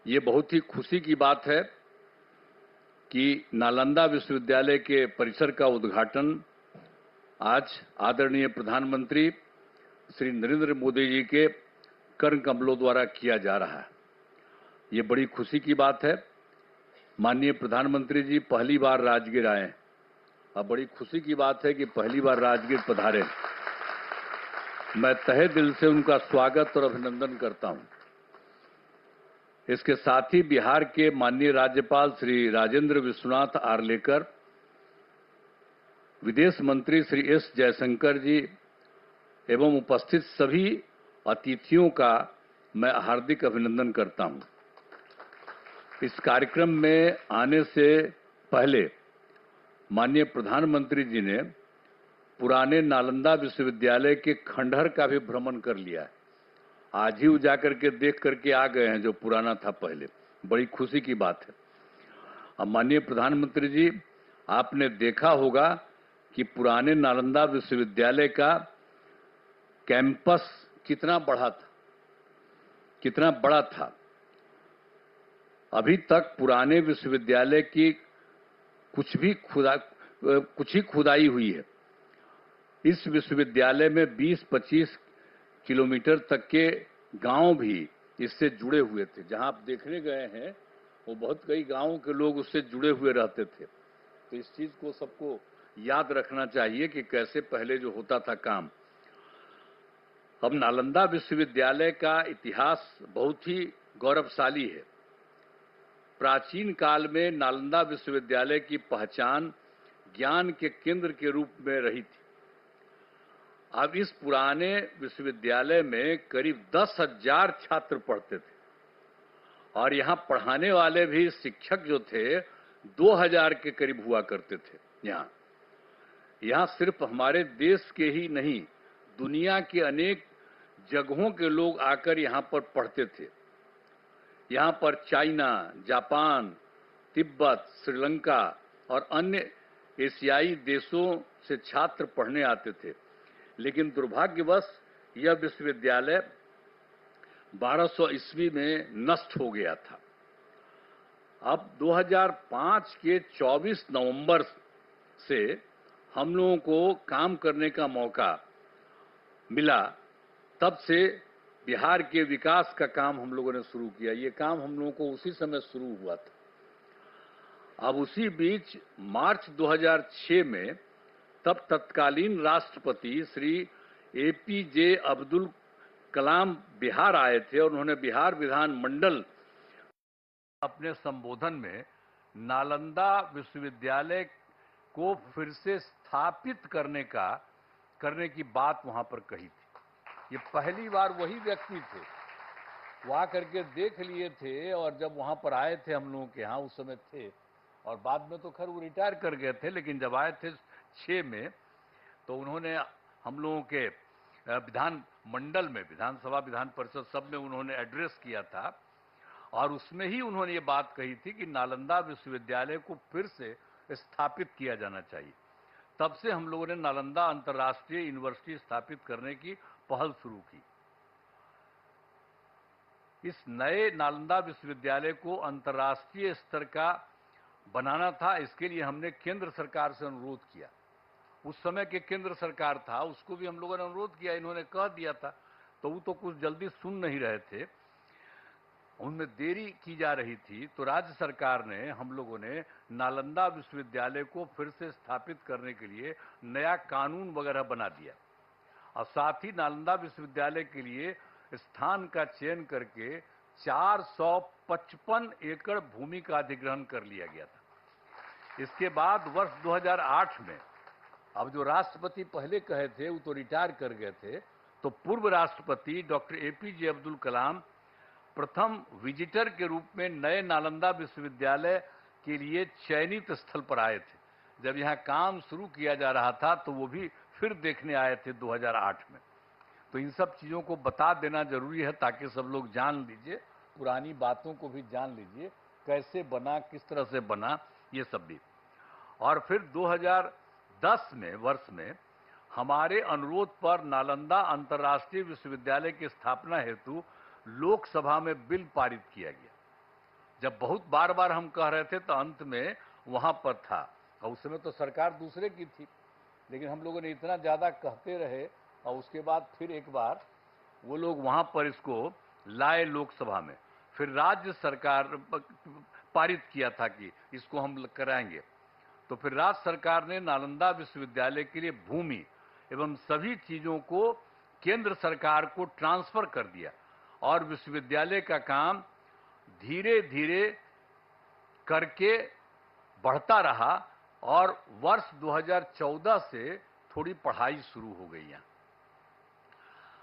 ये बहुत ही खुशी की बात है कि नालंदा विश्वविद्यालय के परिसर का उद्घाटन आज आदरणीय प्रधानमंत्री श्री नरेंद्र मोदी जी के कर कमलों द्वारा किया जा रहा है। ये बड़ी खुशी की बात है। माननीय प्रधानमंत्री जी पहली बार राजगीर आए। अब बड़ी खुशी की बात है कि पहली बार राजगीर पधारे। मैं तहे दिल से उनका स्वागत और अभिनंदन करता हूं। इसके साथ ही बिहार के माननीय राज्यपाल श्री राजेंद्र विश्वनाथ आर्लेकर, विदेश मंत्री श्री एस जयशंकर जी एवं उपस्थित सभी अतिथियों का मैं हार्दिक अभिनंदन करता हूं। इस कार्यक्रम में आने से पहले माननीय प्रधानमंत्री जी ने पुराने नालंदा विश्वविद्यालय के खंडहर का भी भ्रमण कर लिया है। आज ही जाकर के देख करके आ गए हैं जो पुराना था पहले। बड़ी खुशी की बात है। अब माननीय प्रधानमंत्री जी, आपने देखा होगा कि पुराने नालंदा विश्वविद्यालय का कैंपस कितना बड़ा था। अभी तक पुराने विश्वविद्यालय की कुछ ही खुदाई हुई है। इस विश्वविद्यालय में 20-25 किलोमीटर तक के गांव भी इससे जुड़े हुए थे। जहां आप देखने गए हैं वो बहुत कई गांवों के लोग उससे जुड़े हुए रहते थे। तो इस चीज को सबको याद रखना चाहिए कि कैसे पहले जो होता था काम। अब नालंदा विश्वविद्यालय का इतिहास बहुत ही गौरवशाली है। प्राचीन काल में नालंदा विश्वविद्यालय की पहचान ज्ञान के केंद्र के रूप में रही थी। अब इस पुराने विश्वविद्यालय में करीब 10,000 छात्र पढ़ते थे और यहां पढ़ाने वाले भी शिक्षक जो थे 2,000 के करीब हुआ करते थे। यहां सिर्फ हमारे देश के ही नहीं, दुनिया के अनेक जगहों के लोग आकर यहां पर पढ़ते थे। यहां पर चाइना, जापान, तिब्बत, श्रीलंका और अन्य एशियाई देशों से छात्र पढ़ने आते थे। लेकिन दुर्भाग्यवश यह विश्वविद्यालय 1200 ईस्वी में नष्ट हो गया था। अब 2005 के 24 नवंबर से हम लोगों को काम करने का मौका मिला। तब से बिहार के विकास का काम हम लोगों ने शुरू किया। ये काम हम लोगों को उसी समय शुरू हुआ था। अब उसी बीच मार्च 2006 में तब तत्कालीन राष्ट्रपति श्री एपीजे अब्दुल कलाम बिहार आए थे और उन्होंने बिहार विधानमंडल अपने संबोधन में नालंदा विश्वविद्यालय को फिर से स्थापित करने की बात वहां पर कही थी। ये पहली बार वही व्यक्ति थे, वो आकर के देख लिए थे और जब वहां पर आए थे हम लोगों के यहाँ उस समय थे और बाद में तो खैर वो रिटायर कर गए थे। लेकिन जब आए थे 6 में तो उन्होंने हम लोगों के विधान मंडल में, विधानसभा विधान परिषद सब में उन्होंने एड्रेस किया था और उसमें ही उन्होंने ये बात कही थी कि नालंदा विश्वविद्यालय को फिर से स्थापित किया जाना चाहिए। तब से हम लोगों ने नालंदा अंतर्राष्ट्रीय यूनिवर्सिटी स्थापित करने की पहल शुरू की। इस नए नालंदा विश्वविद्यालय को अंतर्राष्ट्रीय स्तर का बनाना था। इसके लिए हमने केंद्र सरकार से अनुरोध किया। उस समय के केंद्र सरकार था, उसको भी हम लोगों ने अनुरोध किया, इन्होंने कह दिया था, तो वो तो कुछ जल्दी सुन नहीं रहे थे, उनमें देरी की जा रही थी। तो राज्य सरकार ने, हम लोगों ने नालंदा विश्वविद्यालय को फिर से स्थापित करने के लिए नया कानून वगैरह बना दिया और साथ ही नालंदा विश्वविद्यालय के लिए स्थान का चयन करके 455 एकड़ भूमि का अधिग्रहण कर लिया गया था। इसके बाद वर्ष 2008 में, अब जो राष्ट्रपति पहले कहे थे वो तो रिटायर कर गए थे, तो पूर्व राष्ट्रपति डॉक्टर एपीजे अब्दुल कलाम प्रथम विजिटर के रूप में नए नालंदा विश्वविद्यालय के लिए चयनित स्थल पर आए थे। जब यहाँ काम शुरू किया जा रहा था तो वो भी फिर देखने आए थे 2008 में। तो इन सब चीज़ों को बता देना जरूरी है ताकि सब लोग जान लीजिए, पुरानी बातों को भी जान लीजिए, कैसे बना, किस तरह से बना, ये सब भी। और फिर 2010 में वर्ष में हमारे अनुरोध पर नालंदा अंतर्राष्ट्रीय विश्वविद्यालय की स्थापना हेतु लोकसभा में बिल पारित किया गया। जब बहुत बार बार हम कह रहे थे तो अंत में वहां पर था, और उस समय तो सरकार दूसरे की थी, लेकिन हम लोगों ने इतना ज्यादा कहते रहे और उसके बाद फिर एक बार वो लोग वहां पर इसको लाए लोकसभा में, फिर राज्य सरकार पारित किया था कि इसको हम कराएंगे। तो फिर राज्य सरकार ने नालंदा विश्वविद्यालय के लिए भूमि एवं सभी चीजों को केंद्र सरकार को ट्रांसफर कर दिया और विश्वविद्यालय का काम धीरे धीरे करके बढ़ता रहा और वर्ष 2014 से थोड़ी पढ़ाई शुरू हो गई यहाँ।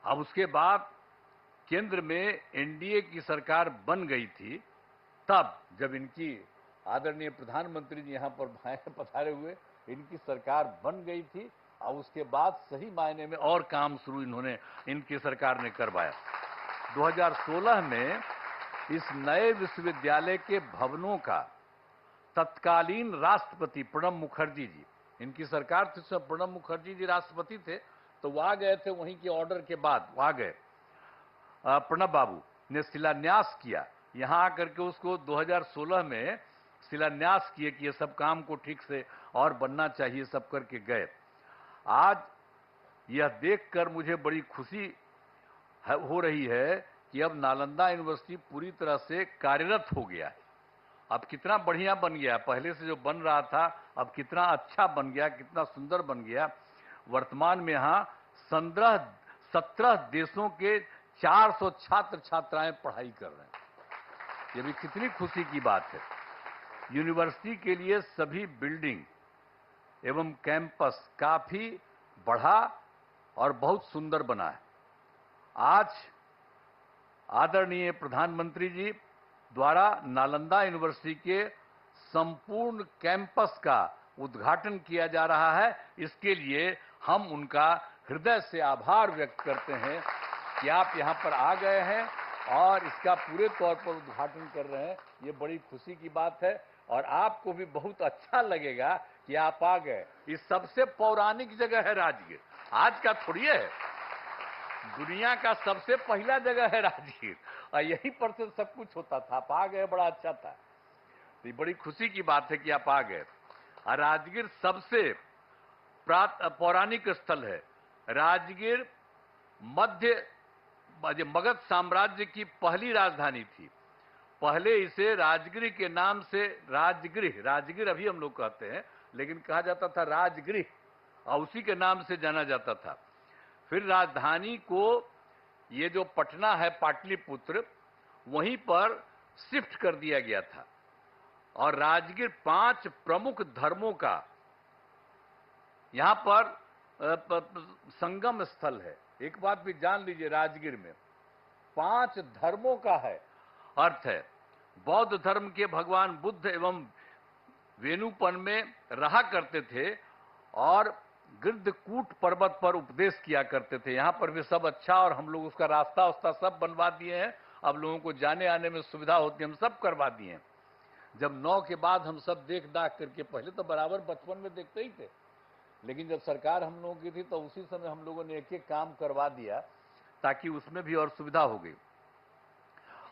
अब उसके बाद केंद्र में एनडीए की सरकार बन गई थी, तब जब इनकी आदरणीय प्रधानमंत्री जी यहाँ पर पधारे हुए, इनकी सरकार बन गई थी और उसके बाद सही मायने में और काम शुरू इनकी सरकार ने करवाया। 2016 में इस नए विश्वविद्यालय के भवनों का तत्कालीन राष्ट्रपति प्रणब मुखर्जी जी, इनकी सरकार थी, सब प्रणब मुखर्जी जी राष्ट्रपति थे, तो वो आ गए थे, वहीं के ऑर्डर के बाद वो आ गए। प्रणब बाबू ने शिलान्यास किया, यहां आकर के उसको 2016 में शिलान्यास किए कि ये सब काम को ठीक से और बनना चाहिए, सब करके गए। आज यह देखकर मुझे बड़ी खुशी हो रही है कि अब नालंदा यूनिवर्सिटी पूरी तरह से कार्यरत हो गया है। अब कितना बढ़िया बन गया, पहले से जो बन रहा था अब कितना अच्छा बन गया, कितना सुंदर बन गया। वर्तमान में यहाँ 17 देशों के 400 छात्र छात्राएं पढ़ाई कर रहे हैं। ये भी कितनी खुशी की बात है। यूनिवर्सिटी के लिए सभी बिल्डिंग एवं कैंपस काफी बढ़ा और बहुत सुंदर बना है। आज आदरणीय प्रधानमंत्री जी द्वारा नालंदा यूनिवर्सिटी के संपूर्ण कैंपस का उद्घाटन किया जा रहा है। इसके लिए हम उनका हृदय से आभार व्यक्त करते हैं कि आप यहाँ पर आ गए हैं और इसका पूरे तौर पर उद्घाटन कर रहे हैं। ये बड़ी खुशी की बात है और आपको भी बहुत अच्छा लगेगा कि आप आ गए। ये सबसे पौराणिक जगह है राजगीर, आज का थोड़ी है, दुनिया का सबसे पहला जगह है राजगीर और यहीं पर से सब कुछ होता था। आप आ गए, बड़ा अच्छा था। तो ये बड़ी खुशी की बात है कि आप आ गए। और राजगीर सबसे पौराणिक स्थल है। राजगीर मगध साम्राज्य की पहली राजधानी थी। पहले इसे राजगृह के नाम से राजगीर अभी हम लोग कहते हैं, लेकिन कहा जाता था राजगृह और उसी के नाम से जाना जाता था। फिर राजधानी को ये जो पटना है पाटलिपुत्र, वहीं पर शिफ्ट कर दिया गया था और राजगीर 5 प्रमुख धर्मों का यहां पर संगम स्थल है। एक बात भी जान लीजिए, राजगीर में 5 धर्मों का है अर्थ है। बौद्ध धर्म के भगवान बुद्ध एवं वेणुपन में रहा करते थे और गिरधकूट पर्वत पर उपदेश किया करते थे। यहाँ पर भी सब अच्छा, और हम लोग उसका रास्ता सब बनवा दिए हैं। अब लोगों को जाने आने में सुविधा होती है, हम सब करवा दिए हैं। जब 9 के बाद हम सब देख दाख करके, पहले तो बराबर बचपन में देखते ही थे, लेकिन जब सरकार हम लोगों की थी तो उसी समय हम लोगों ने एक एक काम करवा दिया ताकि उसमें भी और सुविधा हो गई।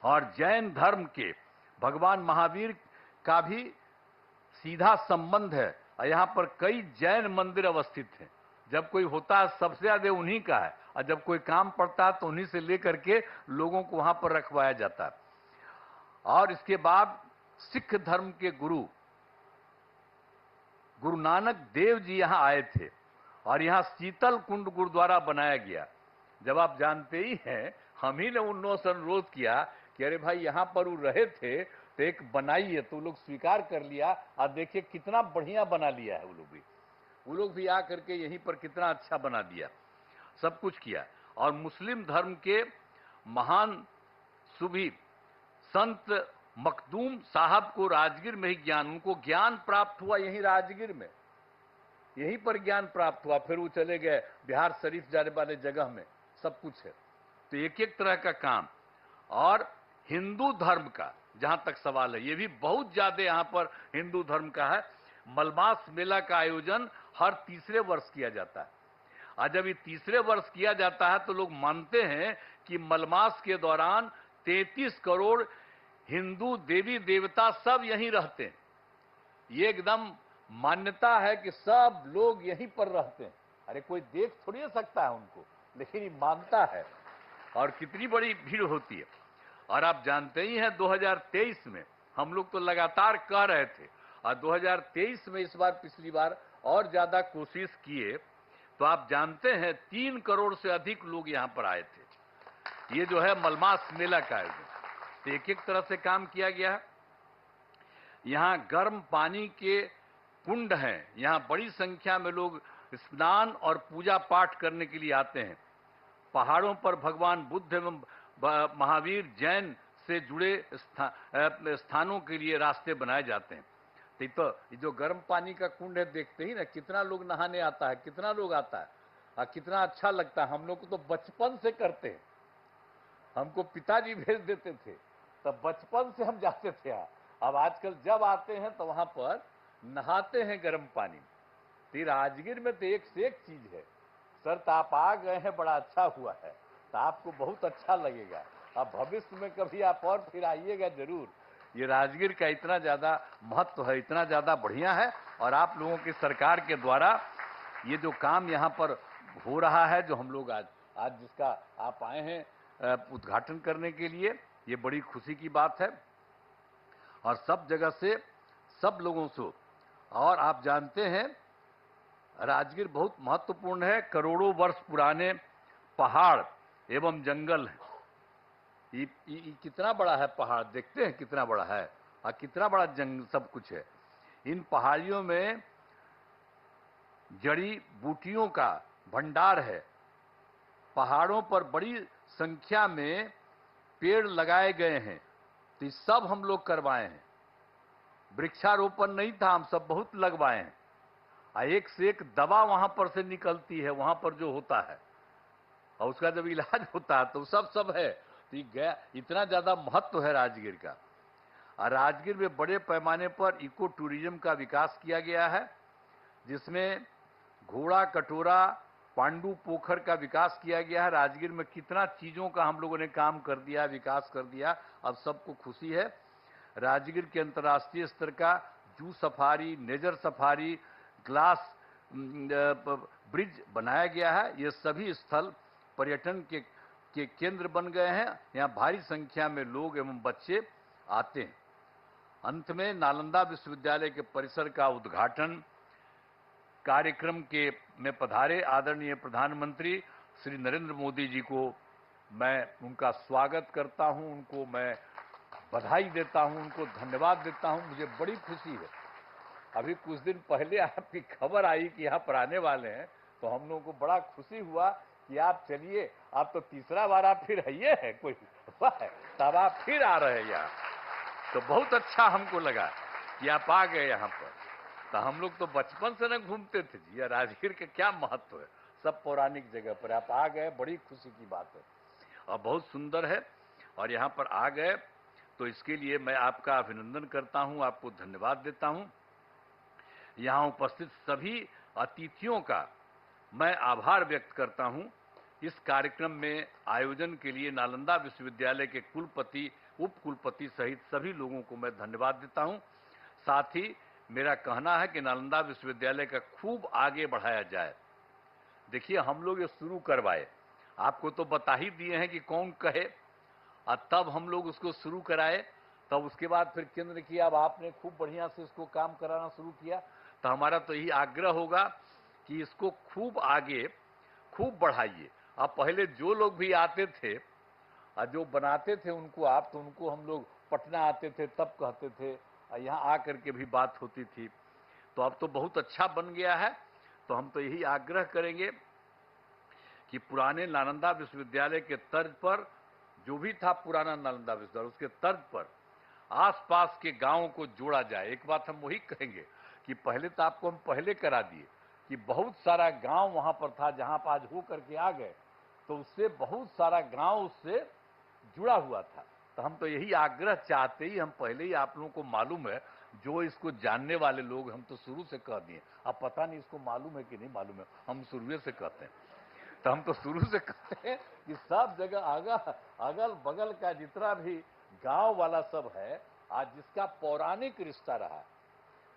और जैन धर्म के भगवान महावीर का भी सीधा संबंध है और यहाँ पर कई जैन मंदिर अवस्थित हैं। जब कोई होता है सबसे ज्यादा उन्हीं का है, और जब कोई काम पड़ता है तो उन्हीं से लेकर के लोगों को वहां पर रखवाया जाता है। और इसके बाद सिख धर्म के गुरु नानक देव जी यहां आए थे और यहां शीतल कुंड गुरुद्वारा बनाया गया। जब आप जानते ही हैं, हम ही ने उन से अनुरोध किया कि अरे भाई यहां पर वो रहे थे तो एक बनाइए, तो लोग स्वीकार कर लिया और देखिए कितना बढ़िया बना लिया है। वो लोग भी आकर के यहीं पर कितना अच्छा बना दिया, सब कुछ किया। और मुस्लिम धर्म के महान सूफी संत मखदूम साहब को राजगीर में ही उनको ज्ञान प्राप्त हुआ, यहीं राजगीर में, यहीं पर ज्ञान प्राप्त हुआ। फिर वो चले गए बिहार शरीफ जाने वाले जगह में, सब कुछ है। तो एक एक तरह का काम। और हिंदू धर्म का जहां तक सवाल है, ये भी बहुत ज्यादा यहां पर हिंदू धर्म का है। मलमास मेला का आयोजन हर तीसरे वर्ष किया जाता है, और जब ये तीसरे वर्ष किया जाता है तो लोग मानते हैं कि मलमास के दौरान 33 करोड़ हिंदू देवी देवता सब यहीं रहते हैं। ये एकदम मान्यता है कि सब लोग यहीं पर रहते हैं। अरे कोई देख थोड़ी सकता है उनको, लेकिन ये मानता है। और कितनी बड़ी भीड़ होती है। और आप जानते ही हैं 2023 में हम लोग तो लगातार कह रहे थे, और 2023 में इस बार पिछली बार और ज्यादा कोशिश किए, तो आप जानते हैं 3 करोड़ से अधिक लोग यहां पर आए थे। ये जो है मलमास मेला का आयोजन, तो एक तरह से काम किया गया है। यहां गर्म पानी के कुंड हैं, यहां बड़ी संख्या में लोग स्नान और पूजा पाठ करने के लिए आते हैं। पहाड़ों पर भगवान बुद्ध एवं महावीर जैन से जुड़े स्थानों के लिए रास्ते बनाए जाते हैं। तो ये जो गर्म पानी का कुंड है, देखते ही ना कितना लोग नहाने आता है, कितना लोग आता है और कितना अच्छा लगता है। हम लोग को तो बचपन से करते हैं, हमको पिताजी भेज देते थे, तब बचपन से हम जाते थे। अब आजकल जब आते हैं तो वहां पर नहाते हैं गर्म पानी। तो राजगीर में तो एक से एक चीज है। सर तो आप आ गए हैं, बड़ा अच्छा हुआ है, तो आपको बहुत अच्छा लगेगा। अब भविष्य में कभी आप और फिर आइएगा जरूर। ये राजगीर का इतना ज्यादा महत्व है, इतना ज्यादा बढ़िया है। और आप लोगों की सरकार के द्वारा ये जो काम यहाँ पर हो रहा है, जो हम लोग आज जिसका आप आए हैं उद्घाटन करने के लिए, ये बड़ी खुशी की बात है। और सब जगह से, सब लोगों से। और आप जानते हैं राजगीर बहुत महत्वपूर्ण है। करोड़ों वर्ष पुराने पहाड़ एवं जंगल है। ये कितना बड़ा है पहाड़, देखते हैं कितना बड़ा है, और कितना बड़ा जंगल सब कुछ है। इन पहाड़ियों में जड़ी बूटियों का भंडार है। पहाड़ों पर बड़ी संख्या में पेड़ लगाए गए हैं, तो सब हम लोग करवाए हैं। वृक्षारोपण नहीं था, हम सब बहुत लगवाए हैं। एक से एक दवा वहां पर से निकलती है, वहां पर जो होता है, और उसका जब इलाज होता है तो सब है। तो ये इतना ज्यादा महत्व है राजगीर का। और राजगीर में बड़े पैमाने पर इको टूरिज्म का विकास किया गया है, जिसमें घोड़ा कटोरा पांडु पोखर का विकास किया गया है। राजगीर में कितना चीजों का हम लोगों ने काम कर दिया, विकास कर दिया, अब सबको खुशी है। राजगीर के अंतर्राष्ट्रीय स्तर का zoo safari, nature safari, glass bridge बनाया गया है। ये सभी स्थल पर्यटन के केंद्र बन गए हैं। यहाँ भारी संख्या में लोग एवं बच्चे आते हैं। अंत में नालंदा विश्वविद्यालय के परिसर का उद्घाटन कार्यक्रम में पधारे आदरणीय प्रधानमंत्री श्री नरेंद्र मोदी जी को मैं उनका स्वागत करता हूं, उनको मैं बधाई देता हूं, उनको धन्यवाद देता हूं। मुझे बड़ी खुशी है। अभी कुछ दिन पहले आपकी खबर आई कि यहाँ पर आने वाले हैं, तो हम लोगों को बड़ा खुशी हुआ कि आप चलिए, आप तो तीसरा बार आप फिर आइए हैं, कोई है तब आप फिर आ रहे हैं यहाँ, तो बहुत अच्छा हमको लगा कि आप आ गए यहाँ पर। तो हम लोग तो बचपन से न घूमते थे जी, राजगीर का क्या महत्व है, सब पौराणिक जगह पर आप आ गए, बड़ी खुशी की बात है और बहुत सुंदर है। और यहाँ पर आ गए तो इसके लिए मैं आपका अभिनंदन करता हूँ, आपको धन्यवाद देता हूँ। यहाँ उपस्थित सभी अतिथियों का मैं आभार व्यक्त करता हूँ। इस कार्यक्रम में आयोजन के लिए नालंदा विश्वविद्यालय के कुलपति, उप कुलपति सहित सभी लोगों को मैं धन्यवाद देता हूँ। साथ ही मेरा कहना है कि नालंदा विश्वविद्यालय का खूब आगे बढ़ाया जाए। देखिए हम लोग ये शुरू करवाए, आपको तो बता ही दिए हैं कि कौन कहे, और तब हम लोग उसको शुरू कराए, तब उसके बाद फिर केंद्र किया, अब आपने खूब बढ़िया से इसको काम कराना शुरू किया। तो हमारा तो यही आग्रह होगा कि इसको खूब आगे खूब बढ़ाइए। अब पहले जो लोग भी आते थे और जो बनाते थे उनको आप, तो उनको हम लोग पटना आते थे तब कहते थे, और यहाँ आकर के भी बात होती थी। तो अब तो बहुत अच्छा बन गया है। तो हम तो यही आग्रह करेंगे कि पुराने नालंदा विश्वविद्यालय के तर्ज पर, जो भी था पुराना नालंदा विश्वविद्यालय, उसके तर्ज पर आसपास के गांवों को जोड़ा जाए। एक बात हम वही कहेंगे कि पहले तो आपको हम पहले करा दिए कि बहुत सारा गांव वहां पर था, जहां पर आज हो करके आ गए, तो उससे बहुत सारा गांव उससे जुड़ा हुआ था। तो हम तो यही आग्रह चाहते ही, हम पहले ही आप लोगों को मालूम है, जो इसको जानने वाले लोग, हम तो शुरू से कह दिए। अब पता नहीं इसको मालूम है कि नहीं मालूम है, हम शुरू से कहते हैं। तो हम तो शुरू से कहते हैं कि सब जगह अगल बगल का जितना भी गांव वाला सब है, आज जिसका पौराणिक रिश्ता रहा है,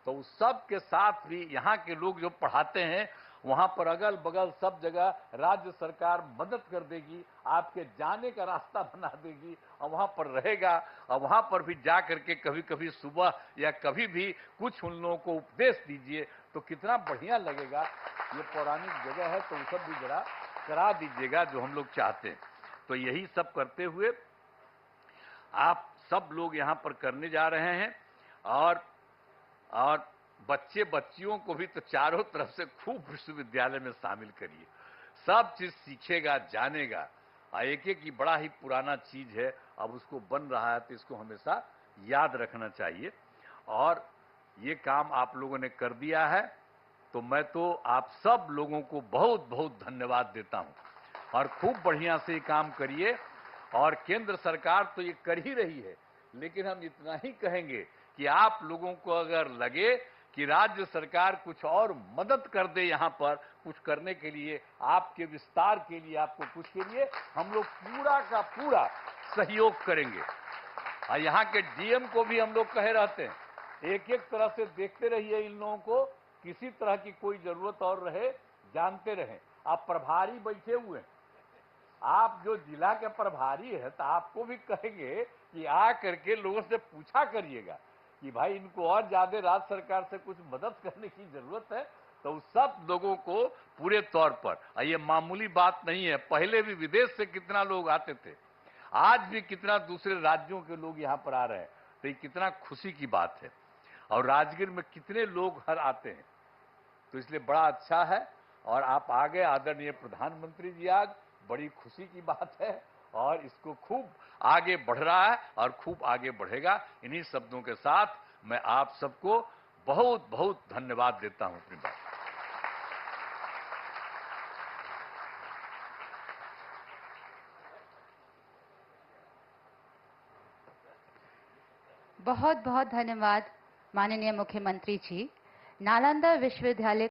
तो उस सब के साथ भी यहाँ के लोग जो पढ़ाते हैं, वहां पर अगल बगल सब जगह राज्य सरकार मदद कर देगी, आपके जाने का रास्ता बना देगी और वहां पर रहेगा। और वहां पर भी जा करके कभी कभी सुबह या कभी भी कुछ उन लोगों को उपदेश दीजिए तो कितना बढ़िया लगेगा। ये पौराणिक जगह है, तो वो सब भी जरा करा दीजिएगा जो हम लोग चाहते हैं। तो यही सब करते हुए आप सब लोग यहाँ पर करने जा रहे हैं। और बच्चे बच्चियों को भी तो चारों तरफ से खूब विश्वविद्यालय में शामिल करिए, सब चीज सीखेगा, जानेगा। एक एक की बड़ा ही पुराना चीज है, अब उसको बन रहा है, तो इसको हमेशा याद रखना चाहिए। और ये काम आप लोगों ने कर दिया है, तो मैं तो आप सब लोगों को बहुत बहुत धन्यवाद देता हूं। और खूब बढ़िया से ये काम करिए। और केंद्र सरकार तो ये कर ही रही है, लेकिन हम इतना ही कहेंगे कि आप लोगों को अगर लगे कि राज्य सरकार कुछ और मदद कर दे, यहाँ पर कुछ करने के लिए, आपके विस्तार के लिए, आपको कुछ के लिए, हम लोग पूरा का पूरा सहयोग करेंगे। और यहाँ के डीएम को भी हम लोग कहे रहते हैं, एक एक तरह से देखते रहिए इन लोगों को, किसी तरह की कोई जरूरत और रहे जानते रहें। आप प्रभारी बैठे हुए हैं, आप जो जिला के प्रभारी है, तो आपको भी कहेंगे कि आ करके लोगों से पूछा करिएगा कि भाई इनको और ज्यादा राज्य सरकार से कुछ मदद करने की जरूरत है। तो उस सब लोगों को पूरे तौर पर, ये मामूली बात नहीं है, पहले भी विदेश से कितना लोग आते थे, आज भी कितना दूसरे राज्यों के लोग यहाँ पर आ रहे हैं, तो ये कितना खुशी की बात है। और राजगीर में कितने लोग हर आते हैं, तो इसलिए बड़ा अच्छा है। और आप आगे, आदरणीय प्रधानमंत्री जी, आज बड़ी खुशी की बात है और इसको खूब आगे बढ़ रहा है और खूब आगे बढ़ेगा। इन्हीं शब्दों के साथ मैं आप सबको बहुत बहुत धन्यवाद देता हूं अपनी बात। बहुत बहुत धन्यवाद माननीय मुख्यमंत्री जी। नालंदा विश्वविद्यालय